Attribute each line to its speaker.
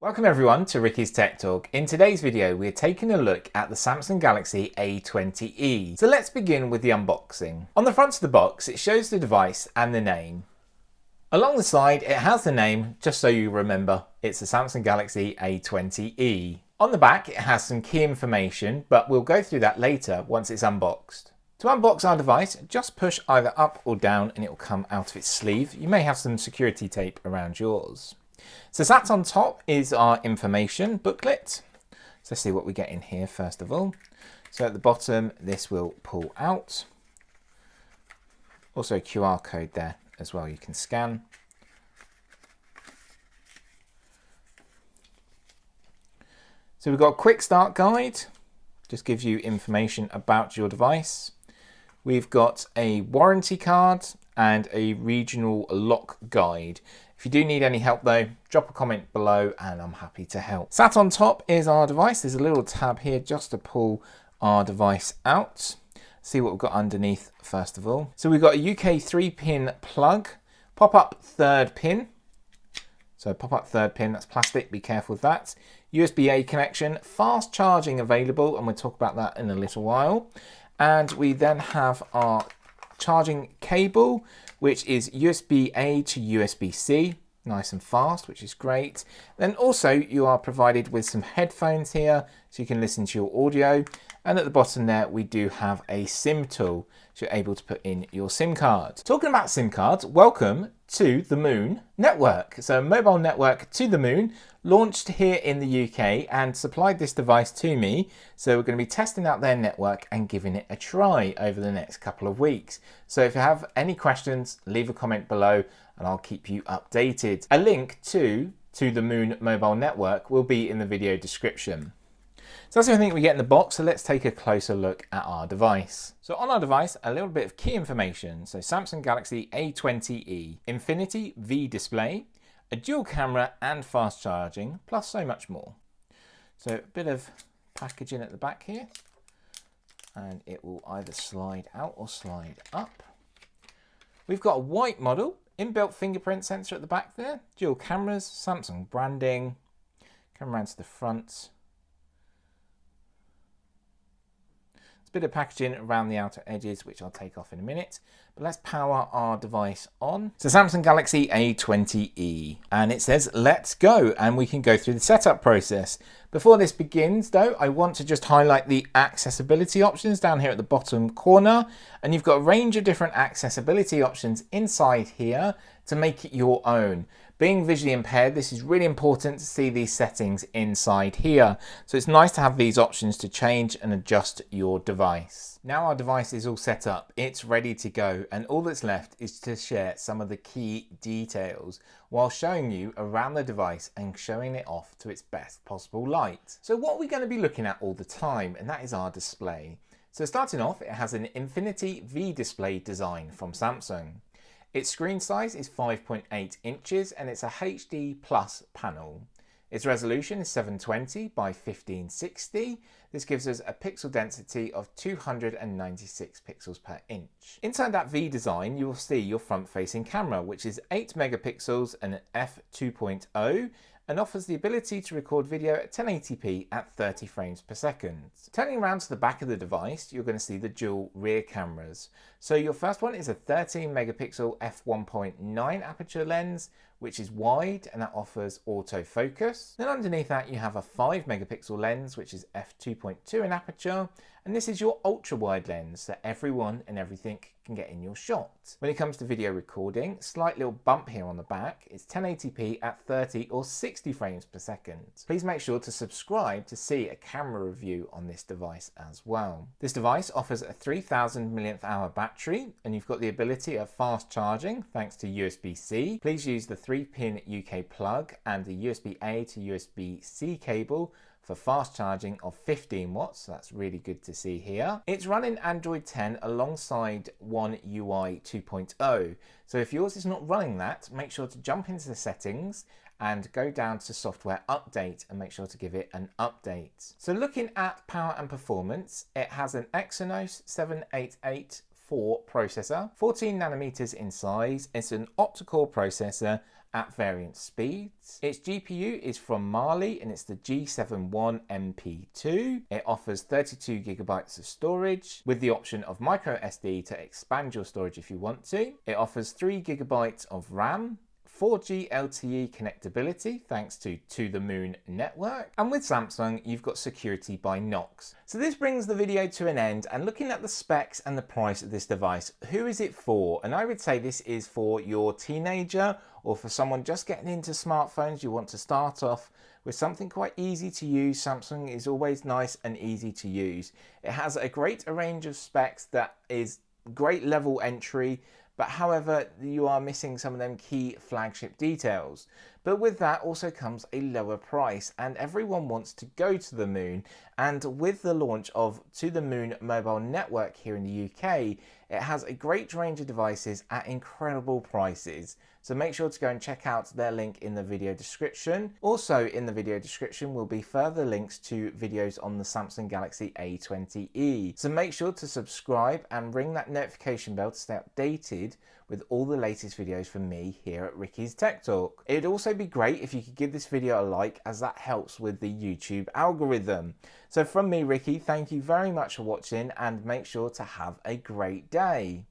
Speaker 1: Welcome everyone to Ricky's Tech Talk. In today's video, we're taking a look at the Samsung Galaxy A20e. So let's begin with the unboxing. On the front of the box, it shows the device and the name. Along the side, it has the name, just so you remember, it's the Samsung Galaxy A20e. On the back, it has some key information, but we'll go through that later once it's unboxed. To unbox our device, just push either up or down and it will come out of its sleeve. You may have some security tape around yours. So sat on top is our information booklet. So let's see what we get in here first of all. So at the bottom, this will pull out. Also a QR code there as well, you can scan. So we've got a quick start guide, just gives you information about your device. We've got a warranty card and a regional lock guide. If you do need any help though, drop a comment below and I'm happy to help. Sat on top is our device. There's a little tab here just to pull our device out. See what we've got underneath first of all. So we've got a UK 3-pin plug, pop-up third pin. So pop-up third pin, that's plastic, be careful with that. USB-A connection, fast charging available, and we'll talk about that in a little while. And we then have our charging cable, which is USB-A to USB-C, nice and fast, which is great. Then also you are provided with some headphones here, so you can listen to your audio. And at the bottom there, we do have a SIM tool, so you're able to put in your SIM card. Talking about SIM cards, welcome to the Moon network. So a mobile network to the moon, launched here in the UK and supplied this device to me. So we're going to be testing out their network and giving it a try over the next couple of weeks. So if you have any questions, leave a comment below and I'll keep you updated. A link to the Moon mobile network will be in the video description. So that's everything we get in the box, so let's take a closer look at our device. So on our device, a little bit of key information. So Samsung Galaxy A20e, Infinity V display, a dual camera and fast charging, plus so much more. So a bit of packaging at the back here, and it will either slide out or slide up. We've got a white model, inbuilt fingerprint sensor at the back there, dual cameras, Samsung branding, come around to the front. A bit of packaging around the outer edges, which I'll take off in a minute, but let's power our device on. So Samsung Galaxy A20e, and it says let's go, and we can go through the setup process. Before this begins though, I want to just highlight the accessibility options down here at the bottom corner, and you've got a range of different accessibility options inside here to make it your own. Being visually impaired, this is really important to see these settings inside here. So it's nice to have these options to change and adjust your device. Now our device is all set up, it's ready to go, and all that's left is to share some of the key details while showing you around the device and showing it off to its best possible light. So what are we going to be looking at all the time? And that is our display. So starting off, it has an Infinity V display design from Samsung. Its screen size is 5.8 inches and it's a HD plus panel. Its resolution is 720 by 1560. This gives us a pixel density of 296 pixels per inch. Inside that V design, you will see your front-facing camera, which is 8 megapixels and an f2.0, and offers the ability to record video at 1080p at 30 frames per second. Turning around to the back of the device, you're going to see the dual rear cameras. So your first one is a 13 megapixel f1.9 aperture lens, which is wide and that offers autofocus. Then underneath that you have a 5 megapixel lens, which is f2.2 in aperture, and this is your ultra wide lens that everyone and everything can get in your shot. When it comes to video recording, slight little bump here on the back, it's 1080p at 30 or 60 frames per second. Please make sure to subscribe to see a camera review on this device as well. This device offers a 3000 mAh battery, and you've got the ability of fast charging thanks to USB-C. Please use the 3-pin UK plug and the USB-A to USB-C cable for fast charging of 15 watts, so that's really good to see here. It's running Android 10 alongside One UI 2.0, so if yours is not running that, make sure to jump into the settings and go down to software update and make sure to give it an update. So looking at power and performance, it has an Exynos 788 processor, 14 nanometers in size. It's an octa-core processor at variant speeds. Its GPU is from Mali and it's the G71MP2. It offers 32 gigabytes of storage with the option of micro SD to expand your storage if you want to. It offers 3 gigabytes of RAM, 4G LTE connectability thanks to the Moon network, and with Samsung you've got security by Knox. So this brings the video to an end, and looking at the specs and the price of this device, who is it for? And I would say this is for your teenager or for someone just getting into smartphones. You want to start off with something quite easy to use. Samsung is always nice and easy to use. It has a great range of specs that is great level entry, but however you are missing some of them key flagship details. But with that also comes a lower price, and everyone wants to go to the moon, and with the launch of To The Moon mobile network here in the UK, it has a great range of devices at incredible prices. So make sure to go and check out their link in the video description. Also in the video description will be further links to videos on the Samsung Galaxy A20e. So make sure to subscribe and ring that notification bell to stay updated with all the latest videos from me here at Ricky's Tech Talk. It'd also be great if you could give this video a like, as that helps with the YouTube algorithm. So from me, Ricky, thank you very much for watching, and make sure to have a great day.